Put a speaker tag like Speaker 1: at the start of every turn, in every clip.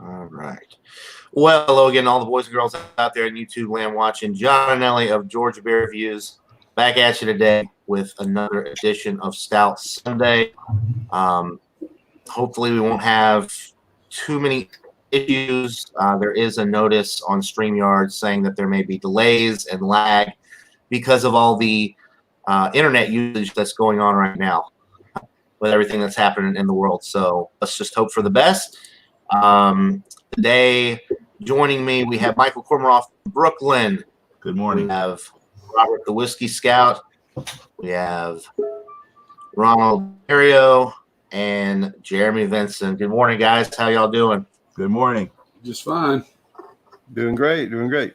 Speaker 1: All right. Well, hello again, all the boys and girls out there in YouTube land watching. John and Ellie of Georgia Beer Reviews back at you today with another edition of Stout Sunday. Hopefully we won't have too many issues. There is a notice on StreamYard saying that there may be delays and lag because of all the internet usage that's going on right now with everything that's happening in the world. So let's just hope for the best. Today, joining me, we have Michael Kormeroff from Brooklyn.
Speaker 2: Good morning.
Speaker 1: We have Robert the Whiskey Scout. We have Ronald Mario and Jeremy Vincent. Good morning, guys. How y'all doing?
Speaker 2: Good morning.
Speaker 3: Just fine.
Speaker 4: Doing great. Doing great.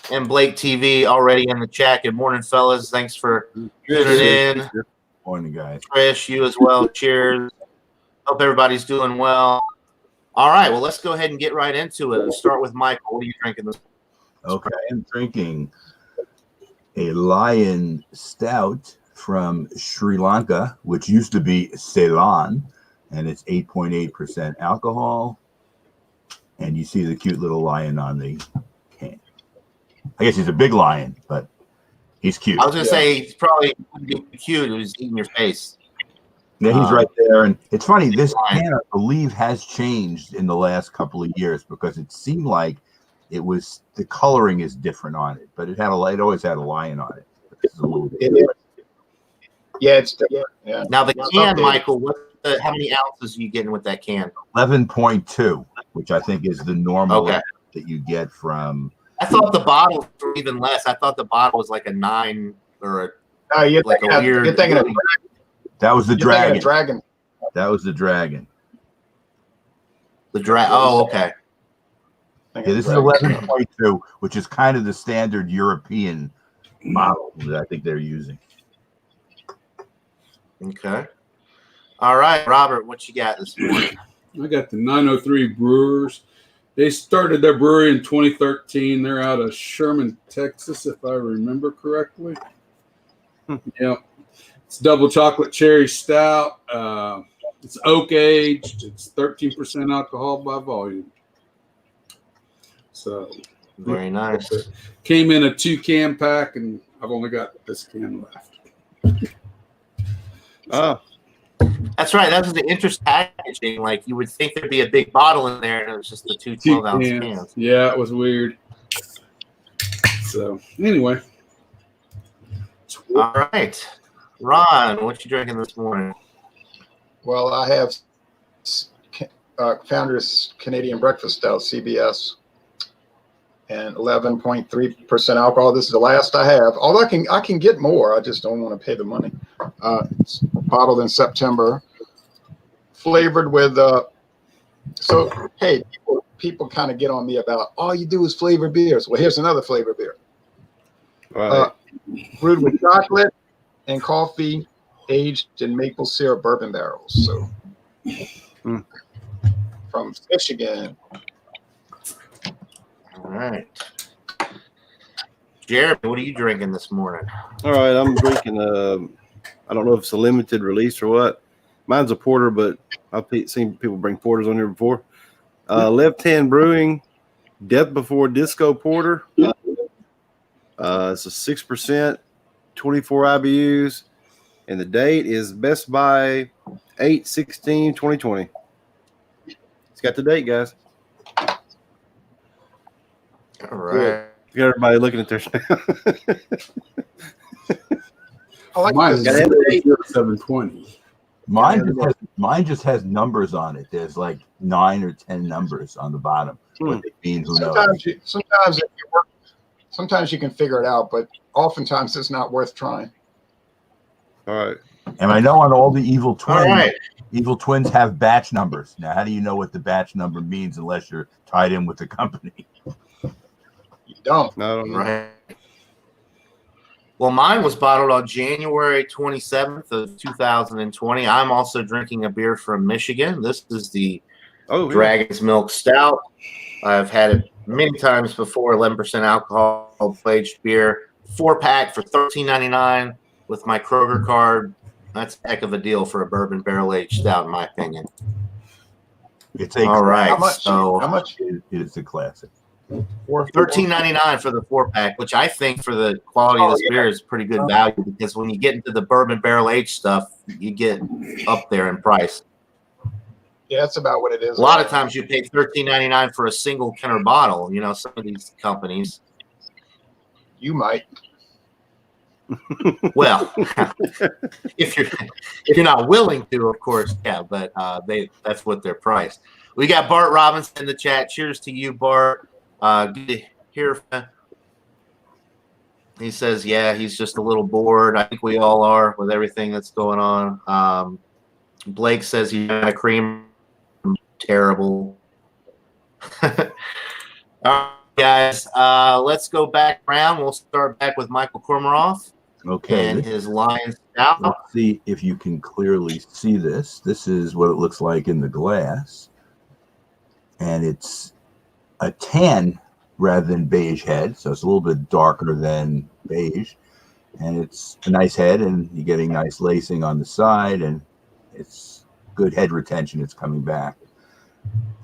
Speaker 1: And Blake TV already in the chat. Good morning, fellas. Thanks for tuning in.
Speaker 2: Good morning, guys.
Speaker 1: Trish, you as well. Cheers. Hope everybody's doing well. All right. Well, let's go ahead and get right into it. Let's start with Michael. What are you drinking this morning?
Speaker 2: Okay, I'm drinking a Lion Stout from Sri Lanka, which used to be Ceylon, and it's 8.8% alcohol. And you see the cute little lion on the can. I guess he's a big lion, but he's cute.
Speaker 1: I was going to say he's probably cute. He was eating your face.
Speaker 2: Yeah, he's right there. And it's funny, this can, I believe, has changed in the last couple of years because it seemed like it was the coloring is different on it, but it always had a lion on it. This is a little bit different.
Speaker 5: Yeah, it's different. Yeah.
Speaker 1: Now the can, Michael, how many ounces are you getting with that can?
Speaker 2: 11.2, which I think is the normal that you get from.
Speaker 1: I thought the bottle were even less. I thought the bottle was like a 9 or a
Speaker 5: you're
Speaker 1: like a weird.
Speaker 5: You're thinking of
Speaker 2: that was the dragon.
Speaker 5: Dragon.
Speaker 2: That was the dragon.
Speaker 1: The dragon. Oh, okay.
Speaker 2: Yeah, this is 11.2, which is kind of the standard European model that I think they're using.
Speaker 1: Okay. All right, Robert, what you got this morning?
Speaker 3: I got the 903 Brewers. They started their brewery in 2013. They're out of Sherman, Texas, if I remember correctly. Yep. It's double chocolate cherry stout. It's oak aged. It's 13% alcohol by volume. So
Speaker 1: very nice.
Speaker 3: Came in a 2-can pack, and I've only got this can left.
Speaker 4: Oh,
Speaker 1: that's right. That was the interesting packaging. Like you would think there'd be a big bottle in there, and it was just the two 12-ounce cans.
Speaker 3: Yeah, it was weird. So anyway,
Speaker 1: all right, Ron, what you drinking this morning?
Speaker 5: Well, I have Founders Canadian Breakfast Stout, CBS, and 11.3% alcohol. This is the last I have. Although I can get more, I just don't want to pay the money. It's bottled in September, flavored with. So hey, people kind of get on me about all you do is flavor beers. Well, here's another flavor beer.
Speaker 4: right.
Speaker 5: Brewed with chocolate and coffee, aged in maple syrup bourbon barrels. So from Michigan.
Speaker 1: All right. Jeremy, what are you drinking this morning?
Speaker 4: All right, I'm drinking I don't know if it's a limited release or what. Mine's a porter, but I've seen people bring porters on here before. Left Hand Brewing, Death Before Disco Porter. It's a 6%, 24 IBUs, and the date is Best by 8/16/2020. It's got the date, guys.
Speaker 1: All right.
Speaker 4: You got everybody looking at their.
Speaker 5: I like
Speaker 3: mine is
Speaker 5: this.
Speaker 3: 720.
Speaker 2: Mine just has numbers on it. There's like 9 or 10 numbers on the bottom. What they mean, who knows?
Speaker 5: Sometimes you can figure it out, but oftentimes it's not worth trying.
Speaker 4: All right.
Speaker 2: And I know on all the Evil Twins,
Speaker 1: All right.
Speaker 2: Evil Twins have batch numbers. Now, how do you know what the batch number means unless you're tied in with the company?
Speaker 5: You don't.
Speaker 4: No, I don't know.
Speaker 1: Right. Well, mine was bottled on January 27th of 2020. I'm also drinking a beer from Michigan. This is the Dragon's Milk Stout. I've had it many times before. 11% alcohol, aged beer, 4-pack for $13.99 with my Kroger card. That's a heck of a deal for a bourbon barrel aged stout, in my opinion.
Speaker 2: It's a
Speaker 1: All right.
Speaker 5: How much?
Speaker 1: So
Speaker 5: How much?
Speaker 2: It's a classic.
Speaker 1: $13.99 for the 4-pack, which I think for the quality of this beer is pretty good value, because when you get into the bourbon barrel aged stuff, you get up there in price.
Speaker 5: Yeah, that's about what it is.
Speaker 1: A lot of times you pay $13.99 for a single Kenner bottle. You know, some of these companies.
Speaker 5: You might.
Speaker 1: Well, if you're not willing to, of course, yeah. But that's what they're priced. We got Bart Robinson in the chat. Cheers to you, Bart. Good to hear from you. He says, yeah, he's just a little bored. I think we all are with everything that's going on. Blake says he had a cream. Terrible. All right, guys, let's go back around. We'll start back with Michael Kormaroff.
Speaker 2: Okay.
Speaker 1: And his Lion Stout.
Speaker 2: Let's see if you can clearly see this. This is what it looks like in the glass. And it's a tan rather than beige head. So it's a little bit darker than beige. And it's a nice head, and you're getting nice lacing on the side, and it's good head retention. It's coming back.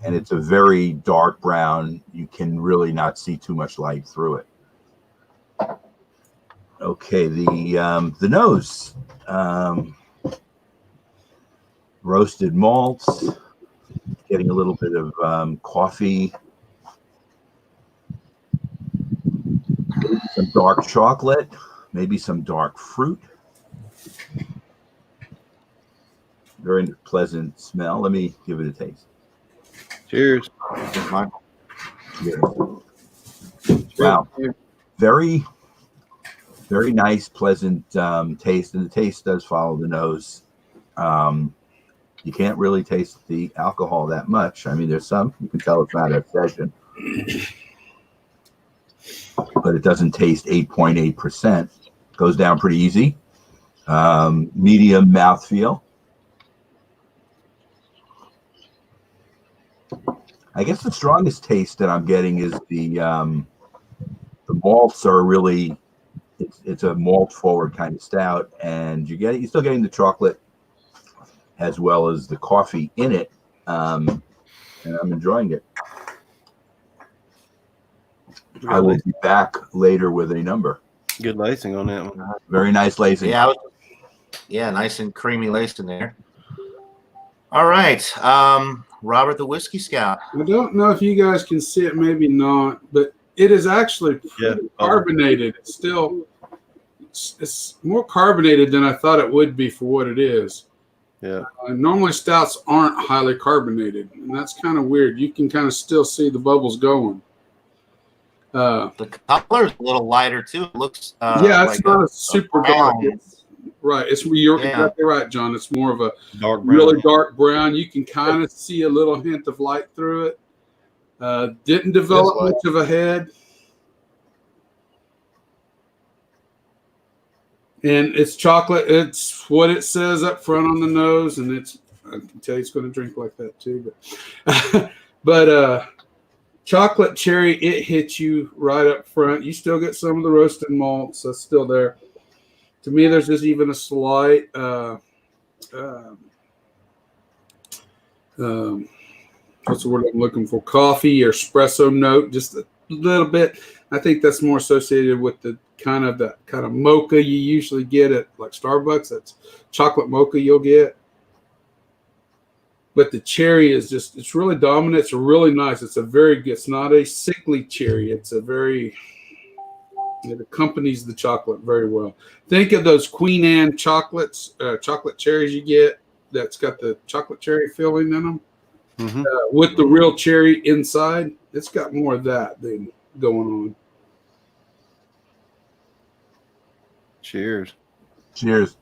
Speaker 2: And it's a very dark brown. You can really not see too much light through it. Okay, the nose, roasted malts, getting a little bit of coffee, maybe some dark chocolate, maybe some dark fruit. Very pleasant smell. Let me give it a taste.
Speaker 4: Cheers.
Speaker 2: Yeah. Wow, very nice, pleasant taste, and the taste does follow the nose. You can't really taste the alcohol that much. I mean, there's some, you can tell it's not a session, but it doesn't taste 8.8%. Goes down pretty easy. Medium mouthfeel. I guess the strongest taste that I'm getting is the malts are really. It's a malt forward kind of stout, and you're still getting the chocolate as well as the coffee in it, and I'm enjoying it. I will be back later with a number.
Speaker 4: Good lacing on that one.
Speaker 2: Very nice lacing.
Speaker 1: Yeah, nice and creamy laced in there. All right, Robert the Whiskey Scout.
Speaker 3: I don't know if you guys can see it, maybe not, but it is actually carbonated. It's more carbonated than I thought it would be for what it is.
Speaker 4: Yeah.
Speaker 3: Normally stouts aren't highly carbonated, and that's kind of weird. You can kind of still see the bubbles going.
Speaker 1: The color is a little lighter too. It looks
Speaker 3: it's not a super dark. Right. You're exactly right, John. It's more of a really dark brown. You can kind of see a little hint of light through it. Didn't develop much of a head. And it's chocolate. It's what it says up front on the nose, and I can tell you it's going to drink like that too. But chocolate cherry, it hits you right up front. You still get some of the roasted malts. That's still there. To me, there's just even a slight what's the word I'm looking for? Coffee or espresso note, just a little bit. I think that's more associated with the kind of mocha you usually get at like Starbucks. That's chocolate mocha you'll get. But the cherry is it's really dominant. It's really nice. It's not a sickly cherry. It accompanies the chocolate very well. Think of those Queen Anne chocolates, chocolate cherries you get that's got the chocolate cherry filling in them.
Speaker 4: Mm-hmm.
Speaker 3: With the real cherry inside. It's got more of that than going on.
Speaker 4: Cheers.
Speaker 2: Cheers.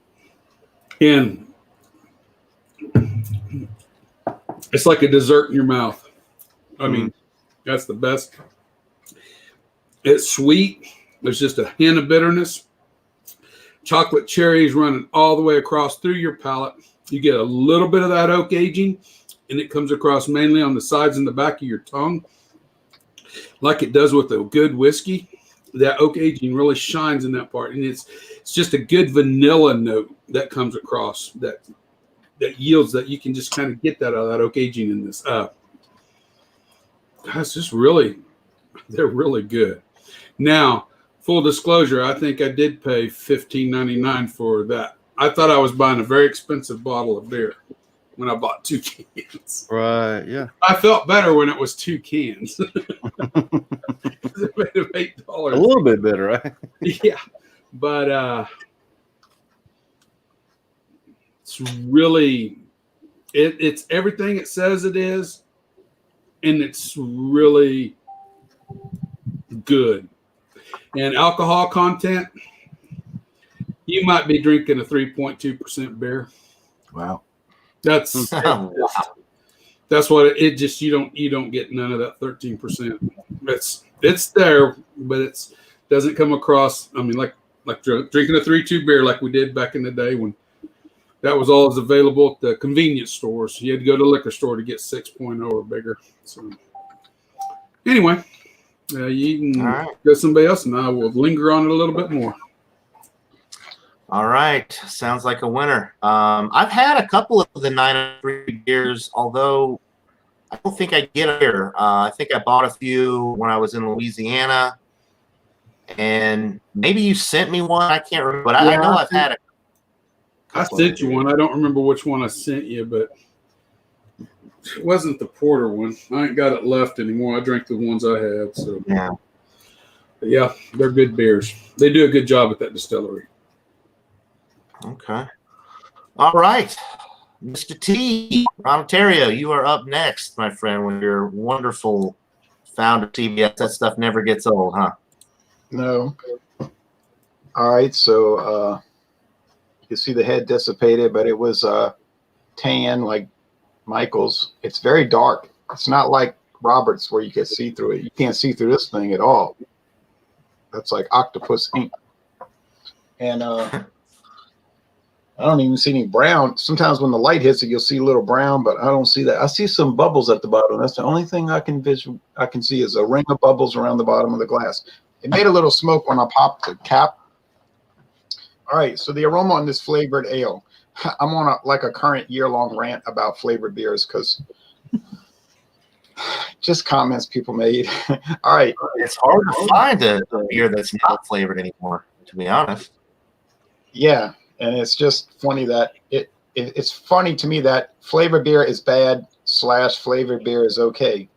Speaker 3: And it's like a dessert in your mouth. I mean, that's the best. It's sweet. There's just a hint of bitterness. Chocolate cherries running all the way across through your palate. You get a little bit of that oak aging, and it comes across mainly on the sides and the back of your tongue, like it does with a good whiskey. That oak aging really shines in that part, and it's just a good vanilla note that comes across that yields that you can just kind of get that out of that oak aging in this. That's just they're really good. Now, full disclosure, I think I did pay $15.99 for that. I thought I was buying a very expensive bottle of beer when I bought 2 cans.
Speaker 4: Right. Yeah.
Speaker 3: I felt better when it was 2 cans. It made it $8.
Speaker 4: A little bit better, right?
Speaker 3: Yeah. But it's really it's everything it says it is, and it's really good. And alcohol content, you might be drinking a 3.2% beer.
Speaker 2: Wow.
Speaker 3: That's what it just you don't get none of that 13%. It's there, but it's doesn't come across. I mean, like drinking a 3.2 beer like we did back in the day when that was always available at the convenience stores. You had to go to the liquor store to get 6.0 or bigger. So anyway, you can go somebody else, and I will linger on it a little bit more.
Speaker 1: All right. Sounds like a winner. I've had a couple of the 903 beers, although I don't think I get it here. I think I bought a few when I was in Louisiana, and maybe you sent me one. I can't remember, but I know I've had it.
Speaker 3: I sent you one. I don't remember which one I sent you, but it wasn't the porter one. I ain't got it left anymore. I drank the ones I had. So
Speaker 1: yeah,
Speaker 3: but yeah, they're good beers. They do a good job at that distillery.
Speaker 1: Okay. All right. Mr. T, Ontario, you are up next, my friend, with your wonderful founder CBS. That stuff never gets old, huh?
Speaker 5: No. All right. So you see the head dissipated, but it was tan like Michael's. It's very dark. It's not like Robert's where you can see through it. You can't see through this thing at all. That's like octopus ink. And I don't even see any brown. Sometimes when the light hits it, you'll see a little brown, but I don't see that. I see some bubbles at the bottom. That's the only thing I can see is a ring of bubbles around the bottom of the glass. It made a little smoke when I popped the cap. All right, so the aroma on this flavored ale. I'm on a current year-long rant about flavored beers because just comments people made. All right.
Speaker 1: It's hard to find a beer that's not flavored anymore, to be honest.
Speaker 5: Yeah. And it's just funny that it's funny to me that flavored beer is bad / flavored beer is okay.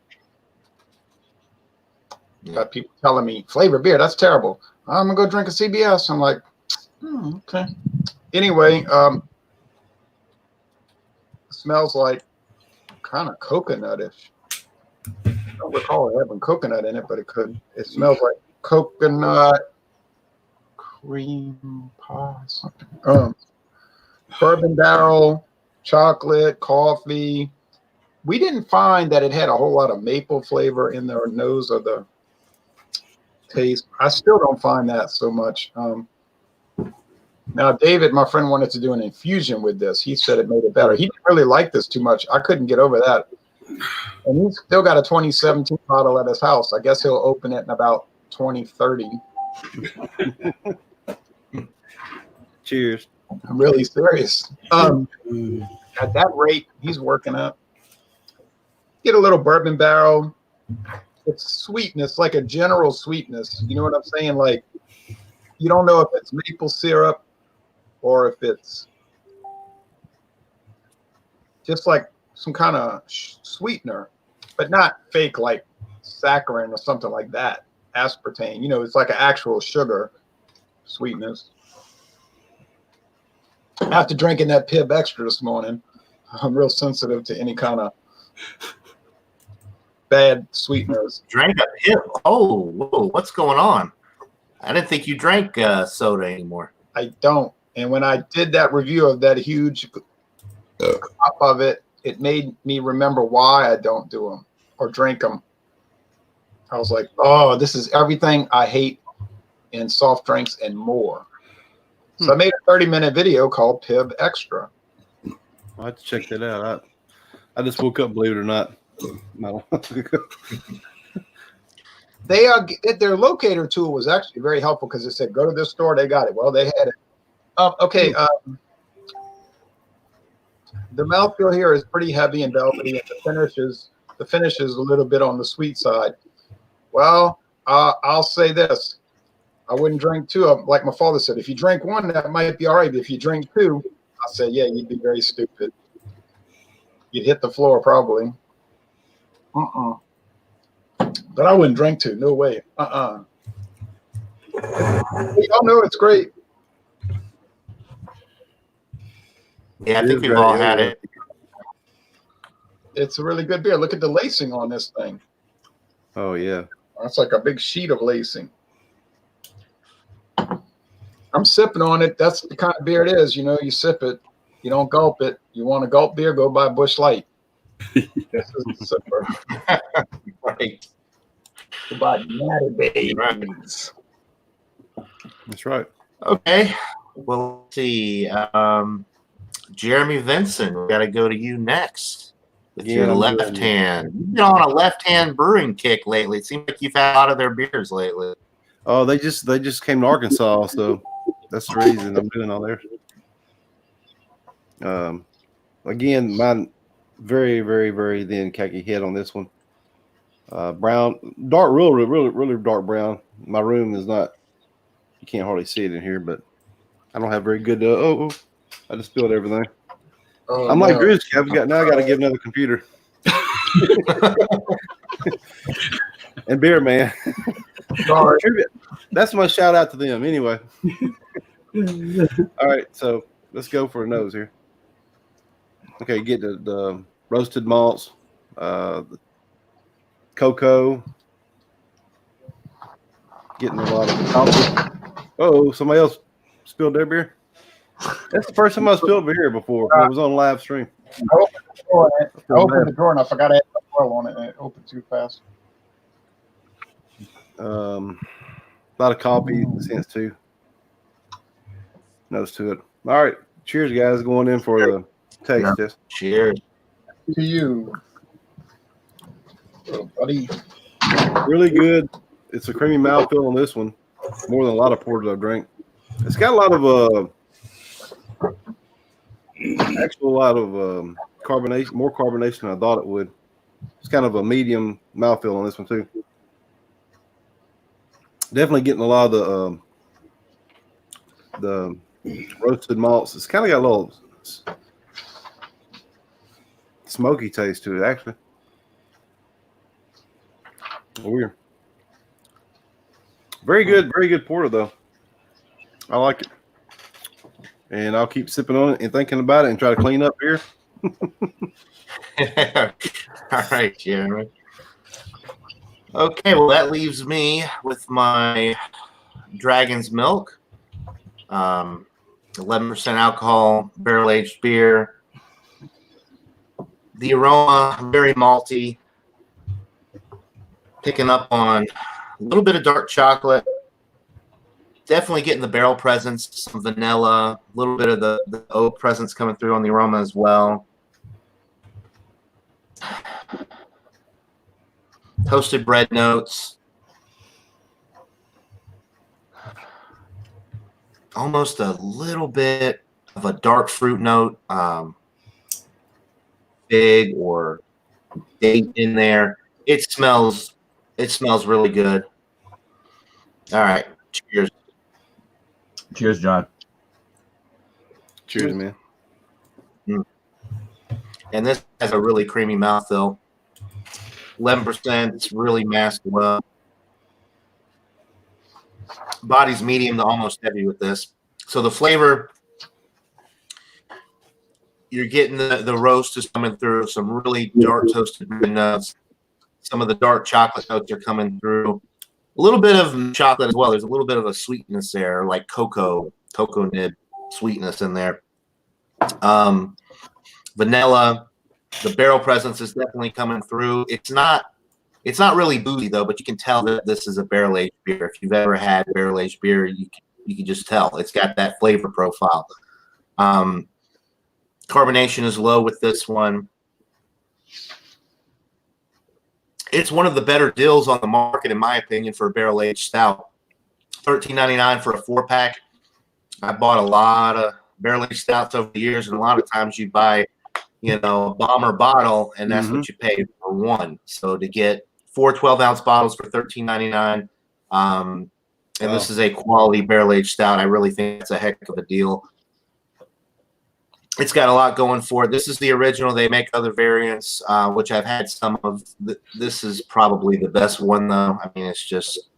Speaker 5: Yeah. Got people telling me flavored beer, that's terrible. I'm gonna go drink a CBS. I'm like, okay. Anyway, smells like kind of coconutish. I don't recall having coconut in it, but it could. It smells like coconut. Cream pie, something. Bourbon barrel, chocolate, coffee. We didn't find that it had a whole lot of maple flavor in the nose or the taste. I still don't find that so much. Now, David, my friend, wanted to do an infusion with this. He said it made it better. He didn't really like this too much. I couldn't get over that. And he's still got a 2017 bottle at his house. I guess he'll open it in about 2030.
Speaker 4: Cheers.
Speaker 5: I'm really serious. At that rate, he's working up. Get a little bourbon barrel. It's sweetness, like a general sweetness. You know what I'm saying? Like, you don't know if it's maple syrup or if it's just like some kind of sweetener, but not fake like saccharin or something like that. Aspartame. You know, it's like an actual sugar sweetness. After drinking that Pib Extra this morning, I'm real sensitive to any kind of bad sweeteners.
Speaker 1: Drank a Pib? Oh, whoa, what's going on? I didn't think you drank soda anymore.
Speaker 5: I don't. And when I did that review of that huge cup of it, it made me remember why I don't do them or drink them. I was like, oh, this is everything I hate in soft drinks and more. So I made a 30-minute video called Pib Extra.
Speaker 4: I'll have to check that out. I just woke up, believe it or not.
Speaker 5: Their locator tool was actually very helpful because it said, go to this store, they got it. Well, they had it. Okay. The mouthfeel here is pretty heavy and velvety, and the the finish is a little bit on the sweet side. Well, I'll say this. I wouldn't drink two of them. Like my father said, if you drink one, that might be all right. But if you drink two, I said, yeah, you'd be very stupid. You'd hit the floor probably. But I wouldn't drink two. No way. Y'all know it's great.
Speaker 1: Yeah, I think we've all had it.
Speaker 5: It's a really good beer. Look at the lacing on this thing.
Speaker 4: Oh, yeah.
Speaker 5: That's like a big sheet of lacing. I'm sipping on it. That's the kind of beer it is. You know, you sip it. You don't gulp it. You want a gulp beer, go buy Busch Light. This is a sipper.
Speaker 1: Right.
Speaker 5: Go buy Natty Babies.
Speaker 4: That's right.
Speaker 1: Okay. Well, let's see. Jeremy Vincent, we got to go to you next with your left hand. You've been on a left-hand brewing kick lately. It seems like you've had a lot of their beers lately.
Speaker 4: Oh, they just came to Arkansas, so that's the reason I'm doing all theirs. Again, mine very, very, very thin khaki head on this one. Brown, dark, really dark brown. My room is not. You can't hardly see it in here, but I don't have very good. I just spilled everything.
Speaker 5: Oh,
Speaker 4: I'm like Grizz. I got to get another computer. And beer, man.
Speaker 5: Sorry.
Speaker 4: That's my shout out to them. Anyway. All right, so let's go for a nose here. Okay, get the roasted malts, the cocoa. Getting a lot of coffee. Oh, somebody else spilled their beer. That's the first time I spilled beer before. It was on live stream.
Speaker 5: I opened the door and I forgot I had the oil on it, and it opened too fast.
Speaker 4: A lot of coffee sense too. Nose to it. All right, cheers, guys. Going in for the taste test.
Speaker 1: Cheers
Speaker 5: to you, little buddy.
Speaker 4: Really good. It's a creamy mouthfeel on this one, more than a lot of porters I've drank. It's got a lot of carbonation, more carbonation than I thought it would. It's kind of a medium mouthfeel on this one too. Definitely getting a lot of the roasted malts. It's kind of got a little smoky taste to it, actually. Weird. Very good porter though. I like it. And I'll keep sipping on it and thinking about it and try to clean up here.
Speaker 1: All right, Jeremy. Okay, well, that leaves me with my Dragon's Milk. 11% alcohol, barrel-aged beer. The aroma, very malty. Picking up on a little bit of dark chocolate. Definitely getting the barrel presence, some vanilla, a little bit of the oak presence coming through on the aroma as well. Toasted bread notes. Almost a little bit of a dark fruit note. Fig or date in there. It smells really good. All right. Cheers.
Speaker 2: Cheers, John.
Speaker 4: Cheers, man.
Speaker 1: And this has a really creamy mouthfeel. 11%. It's really masked well. Body's medium to almost heavy with this. So the flavor, you're getting the roast is coming through. Some really dark toasted notes. Some of the dark chocolate notes are coming through. A little bit of chocolate as well. There's a little bit of a sweetness there, like cocoa nib sweetness in there. Vanilla. The barrel presence is definitely coming through. It's not really boozy though, but you can tell that this is a barrel-aged beer. If you've ever had barrel-aged beer, you can just tell. It's got that flavor profile. Carbonation is low with this one. It's one of the better deals on the market, in my opinion, for a barrel-aged stout. $13.99 for a 4-pack. I bought a lot of barrel-aged stouts over the years, and a lot of times you buy, a bomber bottle, and that's what you pay for for one. So to get 4 12-ounce bottles for $13.99, and this is a quality barrel-aged stout, I really think it's a heck of a deal. It's got a lot going for it. This is the original. They make other variants, which I've had some of. This is probably the best one, though. I mean, it's just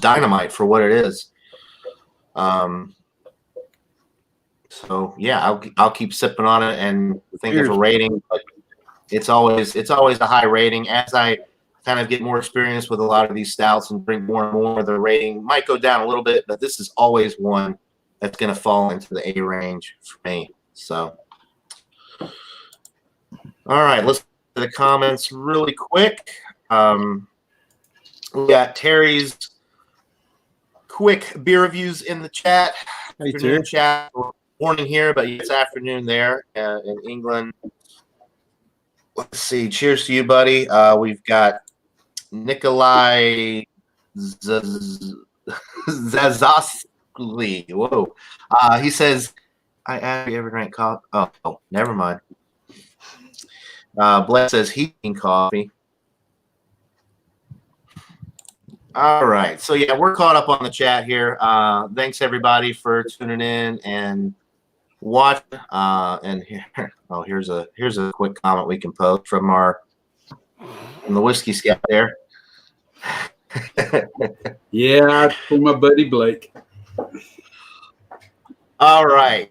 Speaker 1: dynamite for what it is. So yeah, I'll keep sipping on it and think of a rating, but it's always a high rating. As I kind of get more experience with a lot of these stouts and drink more and more, the rating might go down a little bit, but this is always one that's going to fall into the A range for me. So, all right, let's get to the comments really quick. We got Terry's quick beer reviews in the chat.
Speaker 4: Hey, Terry.
Speaker 1: Chat. Morning here, but it's afternoon there in England. Let's see. Cheers to you, buddy. We've got Nikolai Zazowski. Whoa. He says, I asked you ever drank coffee. Oh, never mind. Bless says heating coffee. All right. So, yeah, we're caught up on the chat here. Thanks, everybody, for tuning in and watch. And here, here's a quick comment we can post from the Whiskey Scout there.
Speaker 3: Yeah, for my buddy Blake.
Speaker 1: All right.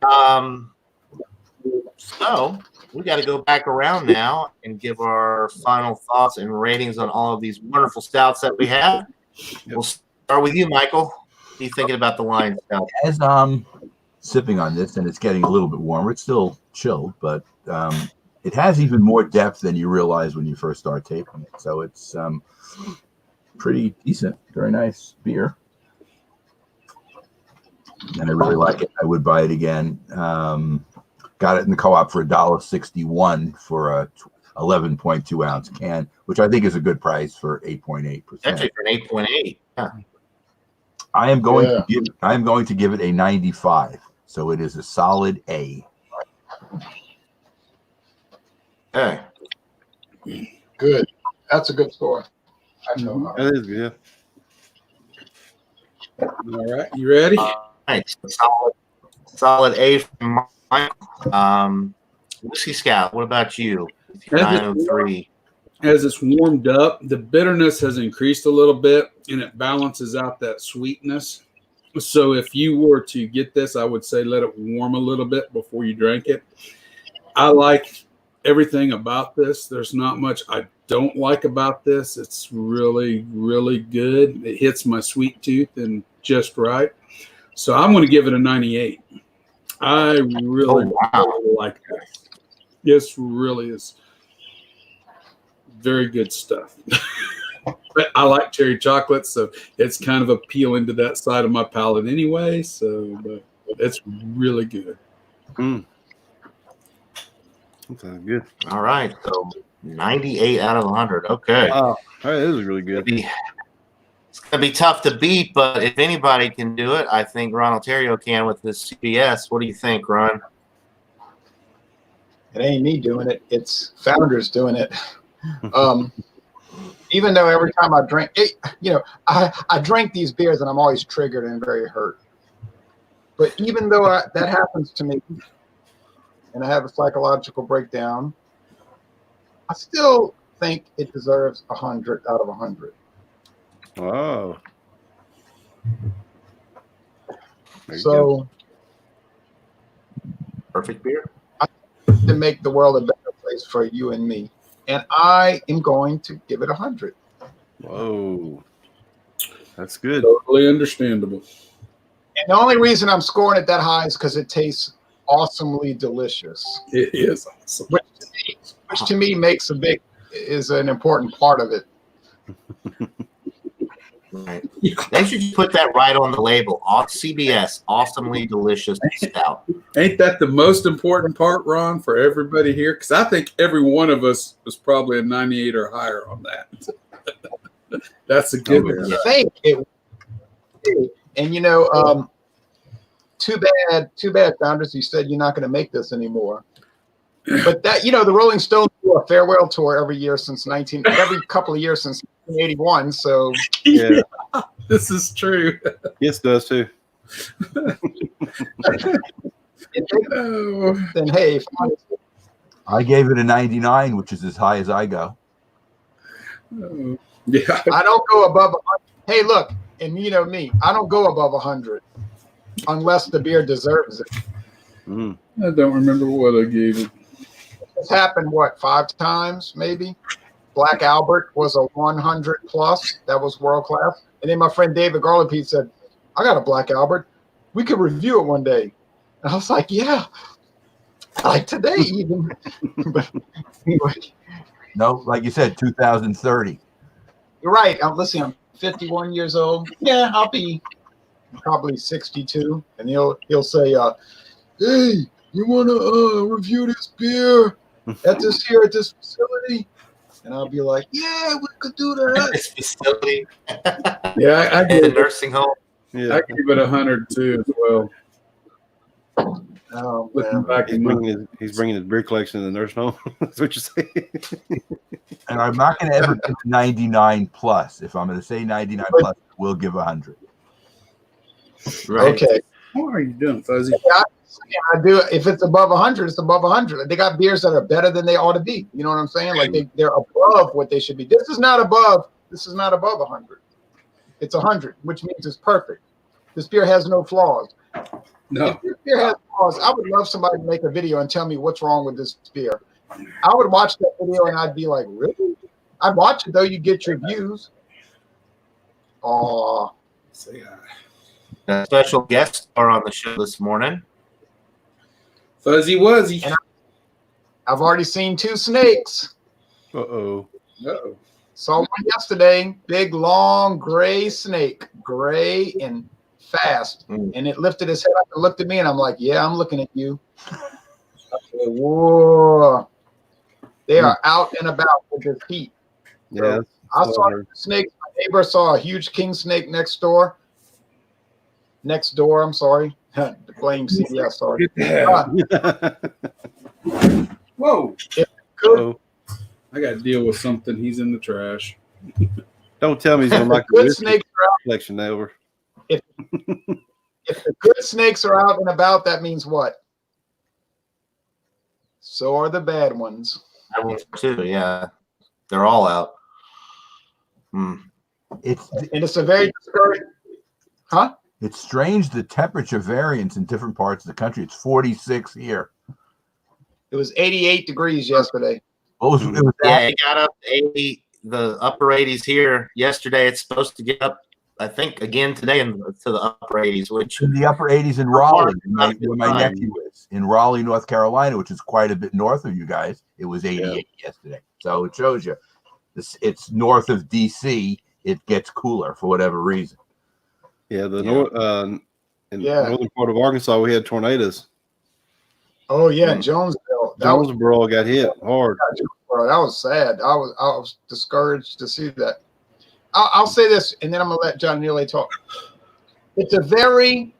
Speaker 1: So we got to go back around now and give our final thoughts and ratings on all of these wonderful stouts that we have. We'll start with you, Michael. What are you thinking about the line stout?
Speaker 2: As sipping on this, and it's getting a little bit warmer. It's still chilled, but it has even more depth than you realize when you first start tasting it. So it's pretty decent, very nice beer, and I really like it. I would buy it again. Got it in the co-op for $1.61 for a 11.2 ounce can, which I think is a good price for 8.8%.
Speaker 1: Actually, for an 8.8, yeah.
Speaker 2: I am going to give it a 95. So it is a solid A.
Speaker 1: Okay.
Speaker 5: Good. That's a good score. I know.
Speaker 4: That is good.
Speaker 3: All right, you ready?
Speaker 1: Right. Solid A from Michael. Whiskey Scout, what about you? 903.
Speaker 3: As it's warmed up, the bitterness has increased a little bit, and it balances out that sweetness. So if you were to get this, I would say let it warm a little bit before you drink it. I like everything about this. There's not much I don't like about this. It's really, really good. It hits my sweet tooth and just right. So I'm going to give it a 98. I really, really like this. This really is very good stuff. But I like cherry chocolate, so it's kind of appealing to that side of my palate anyway. So it's really good.
Speaker 4: That's good.
Speaker 1: All right, so 98 out of 100. Okay.
Speaker 4: Oh, that is really good.
Speaker 1: It's going to be tough to beat, but if anybody can do it, I think Ron Ontario can with his CBS. What do you think, Ron?
Speaker 5: It ain't me doing it. It's Founders doing it. Even though every time I drink it, I drink these beers and I'm always triggered and very hurt. But even though that happens to me and I have a psychological breakdown, I still think it deserves 100 out of 100.
Speaker 4: Wow.
Speaker 5: So
Speaker 1: perfect beer.
Speaker 5: To make the world a better place for you and me. And I am going to give it 100.
Speaker 4: Whoa. That's good.
Speaker 3: Totally understandable.
Speaker 5: And the only reason I'm scoring it that high is because it tastes awesomely delicious.
Speaker 3: It is awesome.
Speaker 5: Which to me is an important part of it.
Speaker 1: Right. They should put that right on the label. CBS, awesomely delicious stout.
Speaker 3: Ain't that the most important part, Ron, for everybody here? Because I think every one of us was probably a 98 or higher on that. That's a good one.
Speaker 5: You think it? And too bad, Founders. You said you're not going to make this anymore. But that, the Rolling Stones do a farewell tour every couple of years since 1981. So
Speaker 4: Yeah,
Speaker 3: This is true.
Speaker 4: Yes does too.
Speaker 3: Oh.
Speaker 5: then hey,
Speaker 2: I gave it a 99, which is as high as I go.
Speaker 3: Oh. Yeah.
Speaker 5: I don't go above 100. Hey, look, and you know me, I don't go above 100 unless the beer deserves it.
Speaker 4: Mm.
Speaker 3: I don't remember what I gave it.
Speaker 5: It's happened, 5 times maybe? Black Albert was a 100 plus. That was world class. And then my friend David Garland said, I got a Black Albert. We could review it one day. And I was like, yeah, like today even. But anyway.
Speaker 2: No, like you said, 2030.
Speaker 5: You're right. I'm 51 years old. Yeah, I'll be probably 62. And he'll say, hey, you want to review this beer at this facility? And I'll be like, yeah, we could do that.
Speaker 1: This facility.
Speaker 3: Yeah, I
Speaker 1: And
Speaker 3: gave
Speaker 1: the
Speaker 3: it,
Speaker 1: nursing home.
Speaker 4: Yeah,
Speaker 3: I gave it 100 too as well.
Speaker 5: Oh,
Speaker 3: Looking
Speaker 5: man.
Speaker 3: back,
Speaker 4: he's bringing his beer collection to the nursing home. That's what you're saying.
Speaker 2: And I'm not going to ever give 99 plus. If I'm going to say 99 plus, we'll give 100.
Speaker 1: Right.
Speaker 5: Okay.
Speaker 3: what are you doing, Fuzzy?
Speaker 5: I do. If it's above 100, it's above 100. They got beers that are better than they ought to be. You know what I'm saying? Like they're above what they should be. This is not above 100. It's 100, which means it's perfect. This beer has no flaws.
Speaker 3: No.
Speaker 5: If this beer has flaws, I would love somebody to make a video and tell me what's wrong with this beer. I would watch that video and I'd be like, really? I'd watch it though. You get your views. Oh,
Speaker 3: Say hi.
Speaker 1: A special guest star on the show this morning.
Speaker 3: Fuzzy Wuzzy.
Speaker 5: And I've already seen 2 snakes.
Speaker 4: Uh-oh.
Speaker 3: Uh-oh.
Speaker 5: Saw one yesterday, big, long, gray snake, gray and fast. And it lifted its head up and looked at me, and I'm like, yeah, I'm looking at you. I said, whoa. They are out and about with this heat.
Speaker 4: Yeah.
Speaker 5: I saw snakes. My neighbor saw a huge king snake next door. I'm sorry. Blame CBS, sorry.
Speaker 3: Whoa.
Speaker 5: Good.
Speaker 4: Oh,
Speaker 3: I got to deal with something. He's in the trash.
Speaker 4: don't tell me he's gonna like
Speaker 5: Good
Speaker 4: the
Speaker 5: snakes are out.
Speaker 4: collection over.
Speaker 5: If the good snakes are out and about, that means what? So are the bad ones.
Speaker 1: That one's too, yeah. They're all out.
Speaker 5: And it's a very discouraging. Huh?
Speaker 2: It's strange the temperature variance in different parts of the country. It's 46 here.
Speaker 5: It was 88 degrees yesterday.
Speaker 2: Oh, it was
Speaker 1: Yeah, it got up to 80, the upper 80s here yesterday. It's supposed to get up, I think, again today to the upper 80s, which
Speaker 2: in the upper 80s in Raleigh, where my nephew is. In Raleigh, North Carolina, which is quite a bit north of you guys, it was 88 yesterday. So it shows you. It's north of D.C. It gets cooler for whatever reason.
Speaker 4: Yeah, in the northern part of Arkansas, we had tornadoes.
Speaker 5: Oh yeah, Jonesboro.
Speaker 4: Jonesboro got hit hard.
Speaker 5: That was sad. I was discouraged to see that. I'll say this, and then I'm gonna let John Neely talk. It's a very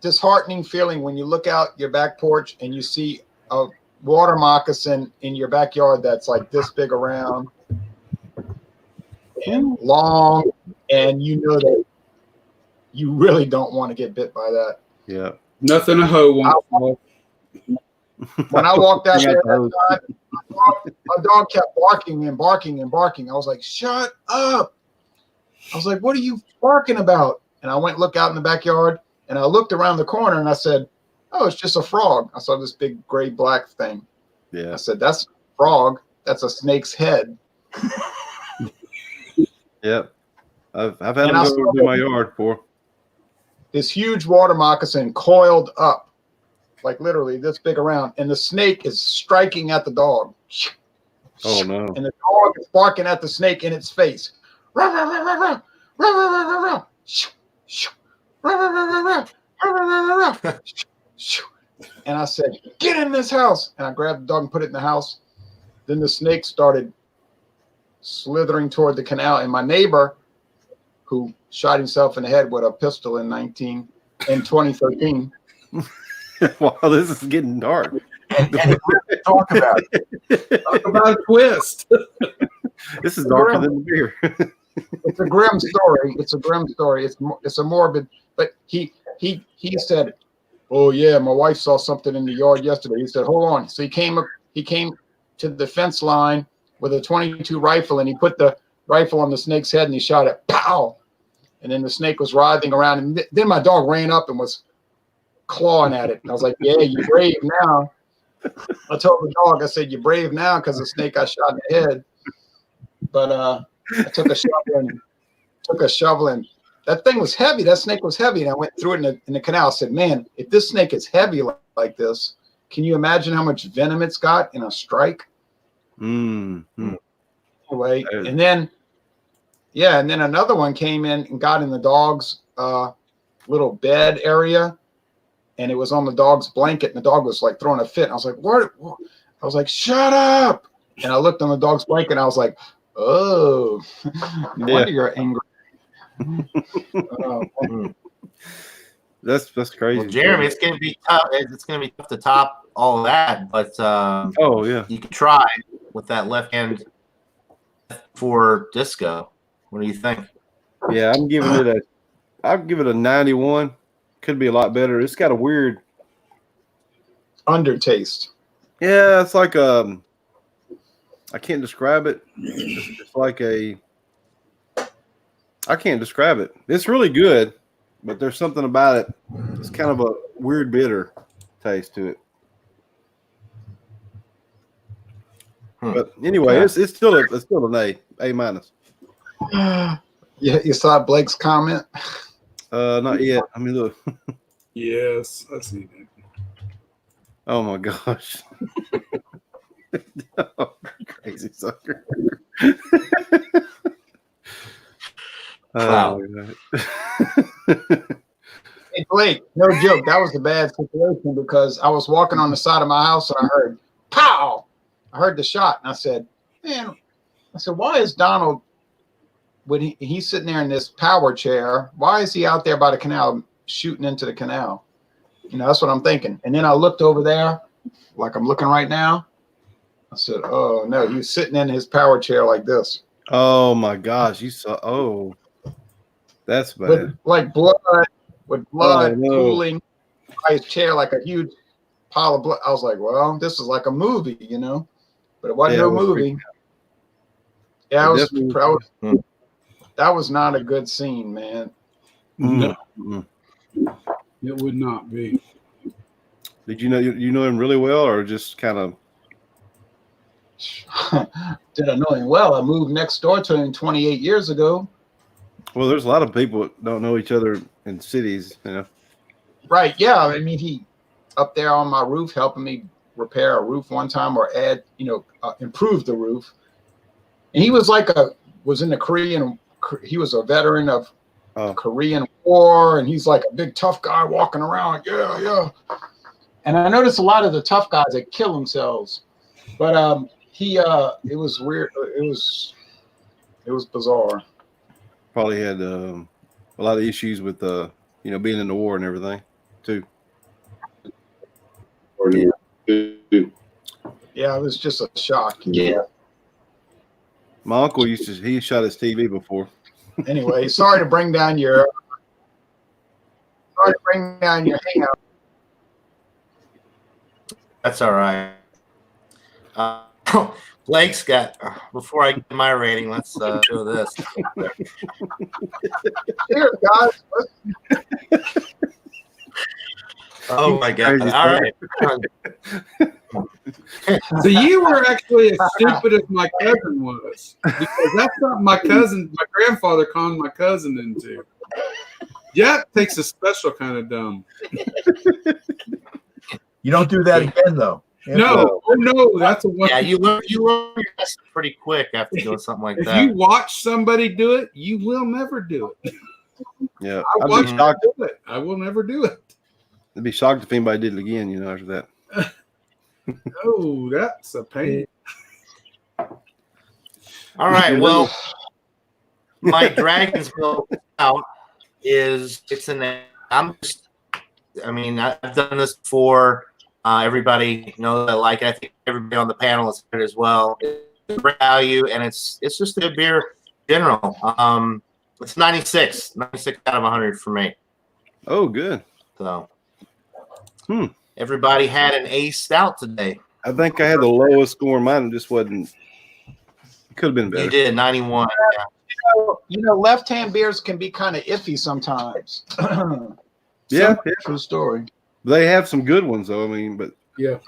Speaker 5: disheartening feeling when you look out your back porch and you see a water moccasin in your backyard that's like this big around and long, and you know that you really don't want to get bit by that.
Speaker 4: Yeah.
Speaker 3: Nothing a hoe won't.
Speaker 5: When I walked out there that time, my dog kept barking and barking and barking. I was like, shut up. I was like, what are you barking about? And I went and looked out in the backyard, and I looked around the corner, and I said, oh, it's just a frog. I saw this big gray black thing.
Speaker 4: Yeah.
Speaker 5: I said, that's a frog. That's a snake's head.
Speaker 4: Yep. I've had them go to my yard before.
Speaker 5: This huge water moccasin coiled up, like literally this big around, and the snake is striking at the dog.
Speaker 4: Oh no.
Speaker 5: And the dog is barking at the snake in its face. And I said, get in this house. And I grabbed the dog and put it in the house. Then the snake started slithering toward the canal. And my neighbor, who shot himself in the head with a pistol in 2013.
Speaker 4: Wow, this is getting dark.
Speaker 2: And talk about it.
Speaker 3: Talk about a twist.
Speaker 4: This is darker than the beer.
Speaker 5: It's a grim story. It's a grim story. It's a morbid. But he said, "Oh yeah, my wife saw something in the yard yesterday." He said, "Hold on." So he came to the fence line with a .22 rifle, and he put the rifle on the snake's head, and he shot it. Pow! And then the snake was writhing around, and then my dog ran up and was clawing at it. And I was like, "Yeah, you're brave now." I told the dog, I said, "You're brave now because the snake got shot in the head." But I took a shovel and that thing was heavy. That snake was heavy, and I went through it in the canal. I said, "Man, if this snake is heavy like this, can you imagine how much venom it's got in a strike?"
Speaker 4: Mm-hmm.
Speaker 5: Anyway, and then another one came in and got in the dog's little bed area, and it was on the dog's blanket, and the dog was like throwing a fit. And I was like, "What?" I was like, "Shut up!" And I looked on the dog's blanket, and I was like, "Oh, no wonder you're angry."
Speaker 4: That's crazy.
Speaker 1: Well, Jeremy, it's gonna be tough. It's gonna be tough to top all of that, but
Speaker 4: oh yeah,
Speaker 1: you can try with that left hand for disco. What do you think?
Speaker 4: Yeah, I'll give it a 91. Could be a lot better. It's got a weird
Speaker 5: undertaste.
Speaker 4: Yeah, it's like I can't describe it. It's like I can't describe it. It's really good, but there's something about it. It's kind of a weird bitter taste to it. But anyway, it's still an A minus.
Speaker 5: Yeah, you saw Blake's comment.
Speaker 4: Not yet. I mean, look.
Speaker 3: Yes, I see that.
Speaker 4: Oh my gosh. Oh, crazy sucker.
Speaker 1: Wow.
Speaker 5: Hey Blake, no joke. That was a bad situation because I was walking on the side of my house and I heard pow. I heard the shot and I said, "Man," I said, "Why is Donald when he's sitting there in this power chair? Why is he out there by the canal shooting into the canal?" You know, that's what I'm thinking. And then I looked over there, like I'm looking right now. I said, "Oh no, he was sitting in his power chair like this."
Speaker 4: Oh my gosh, you saw? Oh, that's bad.
Speaker 5: With like blood
Speaker 4: no.
Speaker 5: pooling by his chair like a huge pile of blood. I was like, "Well, this is like a movie, you know," but it wasn't no movie. Yeah, that was not a good scene, man.
Speaker 3: No, it would not be.
Speaker 4: Did you know him really well, or just kind of?
Speaker 5: Did I know him well? I moved next door to him 28 years ago.
Speaker 4: Well, there's a lot of people that don't know each other in cities, you know.
Speaker 5: Right? Yeah. I mean, he up there on my roof helping me repair a roof one time or improve the roof. And he was was in the Korean. He was a veteran of Korean War, and he's like a big tough guy walking around. Yeah. And I noticed a lot of the tough guys that kill themselves, but it was weird. It was bizarre.
Speaker 4: Probably had a lot of issues with being in the war and everything too.
Speaker 5: Yeah, it was just a shock.
Speaker 1: Yeah.
Speaker 4: My uncle he shot his TV before.
Speaker 5: Anyway, sorry to bring down your hangout.
Speaker 1: That's all right. Blake's got. Before I get my rating, let's show this.
Speaker 5: Here, guys.
Speaker 1: Oh my God! All right.
Speaker 3: So you were actually as stupid as my cousin was, because that's not my grandfather conned my cousin into. Jack takes a special kind of dumb.
Speaker 2: You don't do that again, though.
Speaker 3: No, that's a one.
Speaker 1: Yeah, you learn your lesson pretty quick after doing something like that.
Speaker 3: If you watch somebody do it, you will never do it.
Speaker 4: Yeah,
Speaker 3: I'd be shocked. I will never do it.
Speaker 4: I'd be shocked if anybody did it again. After that.
Speaker 3: Oh, that's a pain.
Speaker 1: All right. Well, my Dragon's Milk Stout I've done this before. Everybody knows I like it. I think everybody on the panel is good as well. It's great value, and it's just a good beer in general. It's 96 out of 100 for me.
Speaker 4: Oh, good.
Speaker 1: So, everybody had an A stout today.
Speaker 4: I think I had the lowest score in mine. It just wasn't. It could have been better.
Speaker 1: You did 91. Yeah.
Speaker 5: Left-hand beers can be kind of iffy sometimes.
Speaker 4: Yeah.
Speaker 5: True story.
Speaker 4: They have some good ones, though. I mean, but
Speaker 3: Yeah.